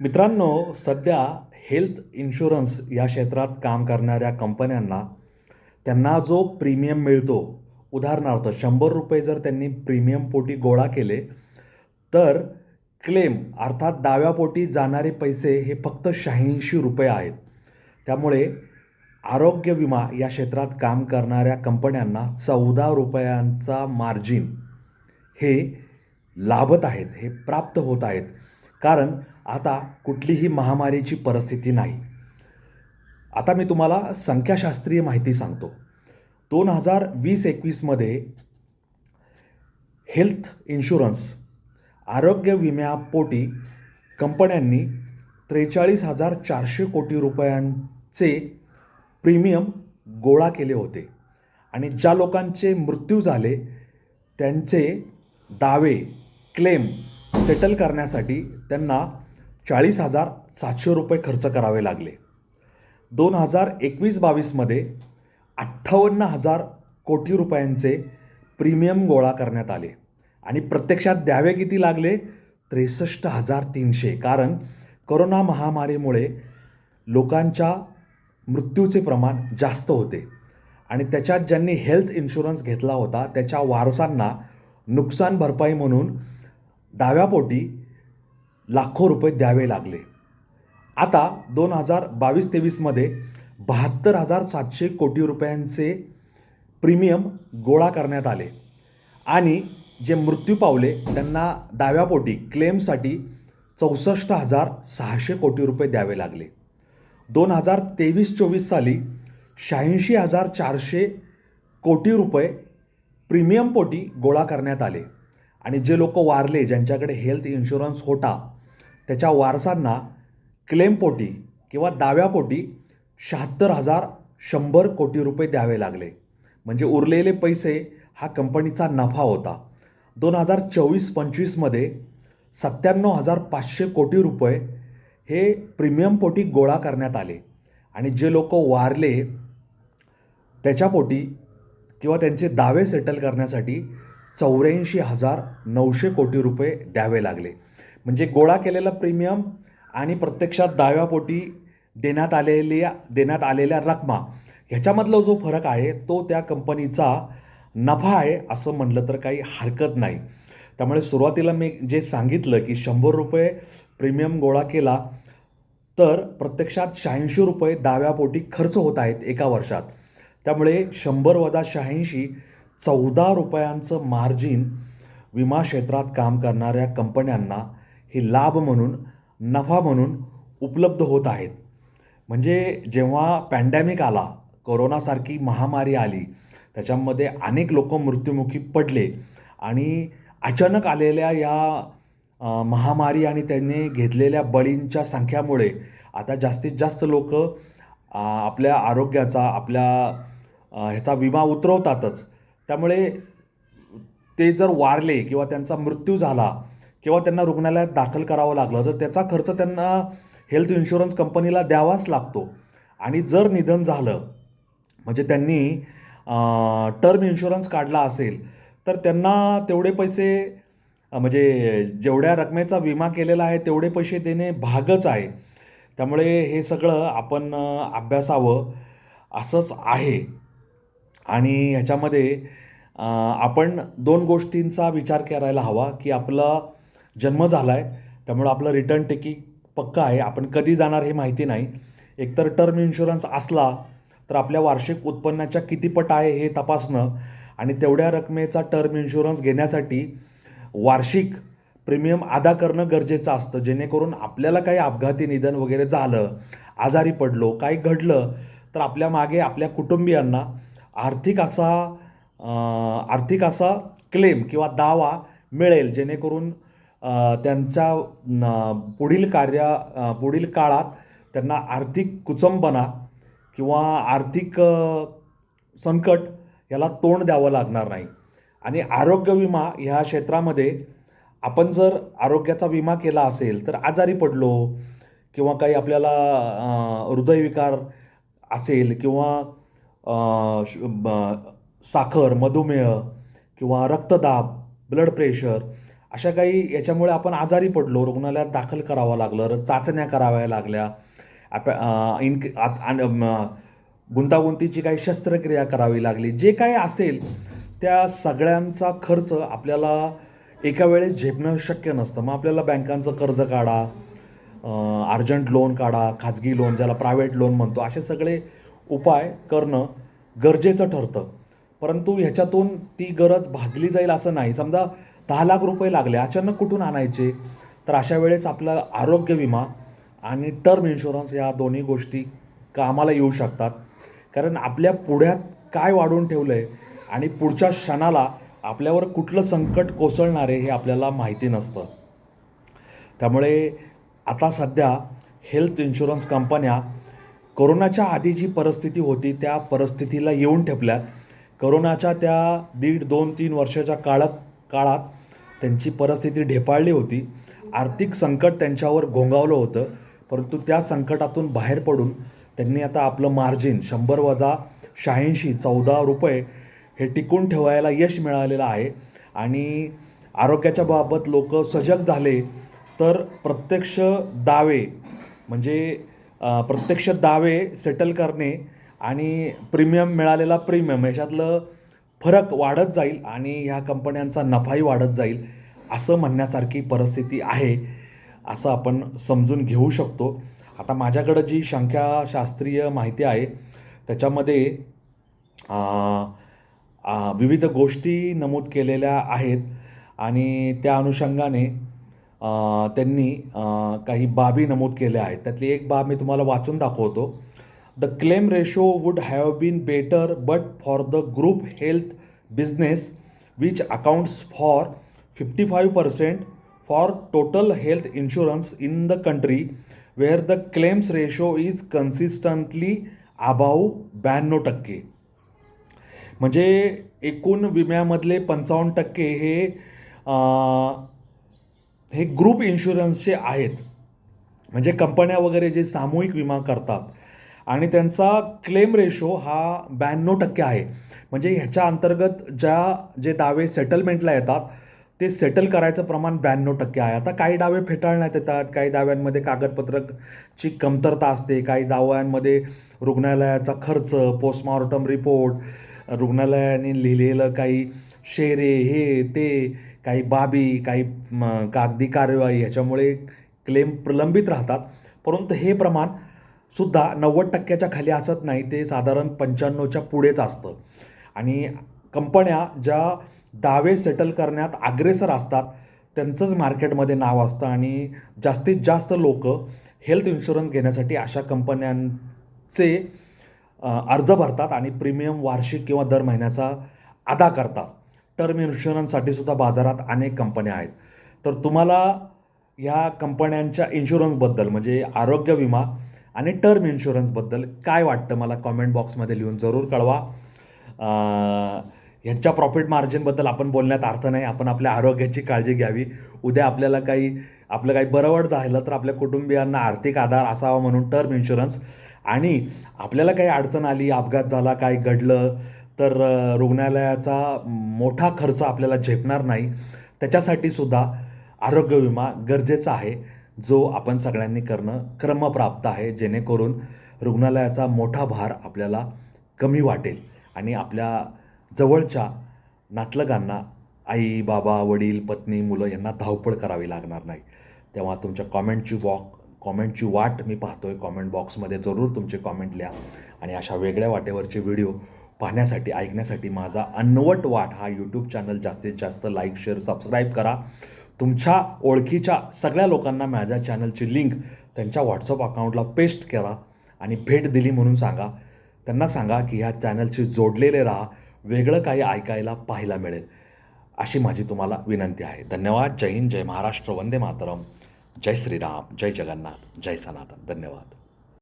मित्रांनो, सध्या health insurance या क्षेत्रात काम करणाऱ्या कंपन्यांना त्यांना जो प्रीमियम मिळतो, उदाहरणार्थ ₹100 जर त्यांनी प्रीमियम पोटी गोळा केले, तर क्लेम अर्थात दाव्यापोटी जाणारे पैसे हे फक्त ₹86 आहेत. त्यामुळे आरोग्य विमा या क्षेत्रात काम करणाऱ्या कंपन्यांना ₹14 मार्जिन हे लाभत आहेत, हे प्राप्त होत आहेत. कारण आता कुठलीही महामारीची परिस्थिती नाही. आता मी तुम्हाला संख्याशास्त्रीय माहिती सांगतो. 2020-21मध्ये हेल्थ इन्शुरन्स आरोग्य विम्यापोटी कंपन्यांनी 43,400 कोटी रुपयांचे प्रीमियम गोळा केले होते आणि ज्या लोकांचे मृत्यू झाले त्यांचे दावे क्लेम सेटल करण्यासाठी त्यांना 40,700 रुपये खर्च करावे लागले. 2021-22मध्ये 58,000 कोटी रुपयांचे प्रीमियम गोळा करण्यात आले आणि प्रत्यक्षात द्यावे किती लागले? 63,300. कारण कोरोना महामारीमुळे लोकांच्या मृत्यूचे प्रमाण जास्त होते आणि त्याच्यात ज्यांनी हेल्थ इन्शुरन्स घेतला होता त्याच्या वारसांना नुकसान भरपाई म्हणून दाव्यापोटी लाखो रुपये द्यावे लागले. आता 2022-23मध्ये 72,700 कोटी रुपयांचे प्रीमियम गोळा करण्यात आले आणि जे मृत्यू पावले त्यांना दाव्यापोटी क्लेमसाठी 64,600 कोटी रुपये द्यावे लागले. 2023-24 साली 86,400 कोटी रुपये प्रीमियमपोटी गोळा करण्यात आले आणि जे लोक वारले, ज्यांच्याकडे हेल्थ इन्शुरन्स होता, त्याच्या वारसांना क्लेमपोटी किंवा दाव्यापोटी 76,100 कोटी रुपये द्यावे लागले. म्हणजे उरलेले पैसे हा कंपनीचा नफा होता. 2024-25मध्ये 97,500 कोटी रुपये हे प्रीमियमपोटी गोळा करण्यात आले आणि जे लोक वारले त्याच्यापोटी किंवा त्यांचे दावे सेटल करण्यासाठी 84,900 कोटी रुपये द्यावे लागले. म्हणजे गोळा केलेला प्रीमियम आणि प्रत्यक्षात दाव्यापोटी देण्यात आलेल्या रकमा ह्याच्यामधला जो फरक आहे तो त्या कंपनीचा नफा आहे असं म्हणलं तर काही हरकत नाही. त्यामुळे सुरुवातीला मी जे सांगितलं की ₹100 प्रीमियम गोळा केला तर प्रत्यक्षात ₹86 दाव्यापोटी खर्च होत आहेत एका वर्षात. त्यामुळे 100 वजा 86 ₹14 मार्जिन विमा क्षेत्रात काम करणाऱ्या कंपन्यांना हे लाभ म्हणून, नफा म्हणून उपलब्ध होत आहेत. म्हणजे जेव्हा पॅन्डेमिक आला, कोरोनासारखी महामारी आली, त्याच्यामध्ये अनेक लोक मृत्युमुखी पडले आणि अचानक आलेल्या या महामारी आणि त्यांनी घेतलेल्या बळींच्या संख्यामुळे आता जास्तीत जास्त लोक आपल्या आरोग्याचा, आपल्या ह्याचा विमा उतरवतातच. त्यामुळे ते जर वारले किंवा त्यांचा मृत्यू झाला किंवा त्यांना रुग्णालयात दाखल करावं लागलं तर त्याचा खर्च त्यांना हेल्थ इन्शुरन्स कंपनीला द्यावाच लागतो. आणि जर निधन झालं म्हणजे त्यांनी टर्म इन्शुरन्स काढला असेल तर त्यांना तेवढे पैसे म्हणजे जेवढ्या रकमेचा विमा केलेला आहे तेवढे पैसे देणे भागच आहे. त्यामुळे हे सगळं आपण अभ्यासावं असंच आहे. आणि ह्याच्यामध्ये आपण 2 गोष्टींचा विचार करायला हवा की आपला जन्म झाला आहे, त्यामुळं आपलं रिटर्न टिकीट पक्का आहे, आपण कधी जाणार हे माहिती नाही. एकतर टर्म इन्शुरन्स असला तर आपल्या वार्षिक उत्पन्नाच्या किती पट आहे हे तपासणं आणि तेवढ्या रकमेचा टर्म इन्शुरन्स घेण्यासाठी वार्षिक प्रीमियम अदा करणं गरजेचं असतं. जेणेकरून आपल्याला काही अपघाती निधन वगैरे झालं, आजारी पडलो, काही घडलं तर आपल्या मागे आपल्या कुटुंबियांना आर्थिक असा क्लेम किंवा दावा मिळेल, जेणेकरून त्यांच्या पुढील काळात त्यांना आर्थिक कुचंबना किंवा आर्थिक संकट याला तोंड द्यावं लागणार नाही. आणि आरोग्य विमा ह्या क्षेत्रामध्ये आपण जर आरोग्याचा विमा केला असेल तर आजारी पडलो किंवा काही आपल्याला हृदयविकार असेल किंवा साखर, मधुमेह किंवा रक्तदाब, ब्लड प्रेशर अशा काही याच्यामुळे आपण आजारी पडलो, रुग्णालयात दाखल करावं लागलं, चाचण्या कराव्या लागल्या, गुंतागुंतीची काही शस्त्रक्रिया करावी लागली. जे काही असेल त्या सगळ्यांचा खर्च आपल्याला एका वेळेस झेपणं शक्य नसतं. मग आपल्याला बँकांचं कर्ज काढा, अर्जंट लोन काढा, खाजगी लोन ज्याला प्रायव्हेट लोन म्हणतो, असे सगळे उपाय करणं गरजेचं ठरतं. परंतु ह्याच्यातून ती गरज भागली जाईल असं नाही. समजा 10 लाख रुपये लागले, अचानक कुठून आणायचे? तर अशा वेळेस आपला आरोग्य विमा आणि टर्म इन्शुरन्स या दोन्ही गोष्टी कामाला येऊ शकतात. कारण आपल्या पुढ्यात काय वाढून ठेवलं आहे आणि पुढच्या क्षणाला आपल्यावर कुठलं संकट कोसळणार आहे हे आपल्याला माहिती नसतं. त्यामुळे आता सध्या हेल्थ इन्शुरन्स कंपन्या कोरोनाच्या आधी जी परिस्थिती होती त्या परिस्थितीला येऊन ठेपल्यात. कोरोनाच्या त्या 1.5, 2, 3 वर्षाच्या काळात त्यांची परिस्थिती ढेपाळली होती. आर्थिक संकट त्यांच्यावर घोंगावलं होतं. परंतु त्या संकटातून बाहेर पडून त्यांनी आता आपलं मार्जिन 100 वजा 86 ₹14 हे टिकून ठेवायला यश मिळालेलं आहे. आणि आरोग्याच्या बाबत लोक सजग झाले तर दावे म्हणजे प्रत्यक्ष दावे सेटल करणे आणि प्रीमियम मिळालेला प्रीमियम ह्याच्यातलं फरक वाढत जाईल आणि ह्या कंपन्यांचा नफाही वाढत जाईल असं म्हणण्यासारखी परिस्थिती आहे, असं आपण समजून घेऊ शकतो. आता माझ्याकडं जी संख्याशास्त्रीय माहिती आहे त्याच्यामध्ये विविध गोष्टी नमूद केलेल्या आहेत आणि त्या अनुषंगाने त्यांनी काही बाबी नमूद केल्या आहेत. त्यातली एक बाब मी तुम्हाला वाचून दाखवतो. The claim ratio would have been better but for the group health business which accounts for 55% for total health insurance in the country where the claims ratio is consistently above 92%. म्हणजे एकूण विम्यामधले 55% हे ग्रुप इन्शुरन्सचे आहेत. म्हणजे कंपन्या वगैरे जे सामूहिक विमा करतात आणि त्यांचा क्लेम रेशो हा 92% आहे. म्हणजे ह्याच्या अंतर्गत जे दावे सेटलमेंटला येतात ते सेटल करायचं प्रमाण 92% आहे. आता काही दावे फेटाळण्यात येतात, काही दाव्यांमध्ये कागदपत्राची कमतरता असते, काही दाव्यांमध्ये रुग्णालयाचा खर्च, पोस्टमॉर्टम रिपोर्ट, रुग्णालयाने लिहिलेलं काही शेरे, हे ते काही बाबी, काही कागदी कार्यवाही ह्याच्यामुळे क्लेम प्रलंबित राहतात. परंतु हे प्रमाण सुद्धा 90%च्या खाली असत नाही, ते साधारण 95च्या पुढेच असतं. आणि कंपन्या ज्या दावे सेटल करण्यात अग्रेसर असतात त्यांचंच मार्केटमध्ये नाव असतं आणि जास्तीत जास्त लोक हेल्थ इन्शुरन्स घेण्यासाठी अशा कंपन्यांचे अर्ज भरतात आणि प्रीमियम वार्षिक किंवा दर महिन्याचा अदा करतात. टर्म इन्शुरन्ससाठी सुद्धा बाजारात अनेक कंपन्या आहेत. तर तुम्हाला ह्या कंपन्यांच्या इन्शुरन्सबद्दल म्हणजे आरोग्य विमा आणि टर्म इन्शुरन्सबद्दल काय वाटतं मला कॉमेंट बॉक्समध्ये लिहून जरूर कळवा. ह्यांच्या प्रॉफिट मार्जिनबद्दल आपण बोलण्यात अर्थ नाही. आपण आपल्या आरोग्याची काळजी घ्यावी. उद्या आपल्याला आपलं काही बरंवाईट झालं तर आपल्या कुटुंबियांना आर्थिक आधार असावा म्हणून टर्म इन्शुरन्स, आणि आपल्याला काही अडचण आली, अपघात झाला, काही घडलं तर रुग्णालयाचा मोठा खर्च आपल्याला झेपणार नाही, त्याच्यासाठी सुद्धा आरोग्य विमा गरजेचा आहे, जो आपण सगळ्यांनी करणं क्रमप्राप्त आहे, जेणेकरून रुग्णालयाचा मोठा भार आपल्याला कमी वाटेल आणि आपल्या जवळच्या नातलगांना, आई, बाबा, वडील, पत्नी, मुलं यांना धावपळ करावी लागणार नाही. तेव्हा तुमच्या कॉमेंटची वाट मी पाहतो आहे. कॉमेंट बॉक्समध्ये जरूर तुमचे कॉमेंट लिहा आणि अशा वेगळ्या वाटेवरचे व्हिडिओ पाहण्यासाठी, ऐकण्यासाठी माझा अन्नवट वाट हा यूट्यूब चॅनल जास्तीत जास्त लाईक, शेअर, सबस्क्राईब करा. तुमच्या ओळखीच्या सगळ्या लोकांना माझ्या चॅनलची लिंक त्यांच्या व्हॉट्सअप अकाउंटला पेस्ट करा आणि भेट दिली म्हणून सांगा. त्यांना सांगा की ह्या चॅनलशी जोडलेले राहा, वेगळं काही ऐकायला पाहायला मिळेल, अशी माझी तुम्हाला विनंती आहे. धन्यवाद. जय हिंद, जय महाराष्ट्र, वंदे मातरम, जय श्रीराम, जय जगन्नाथ, जय सनातन. धन्यवाद.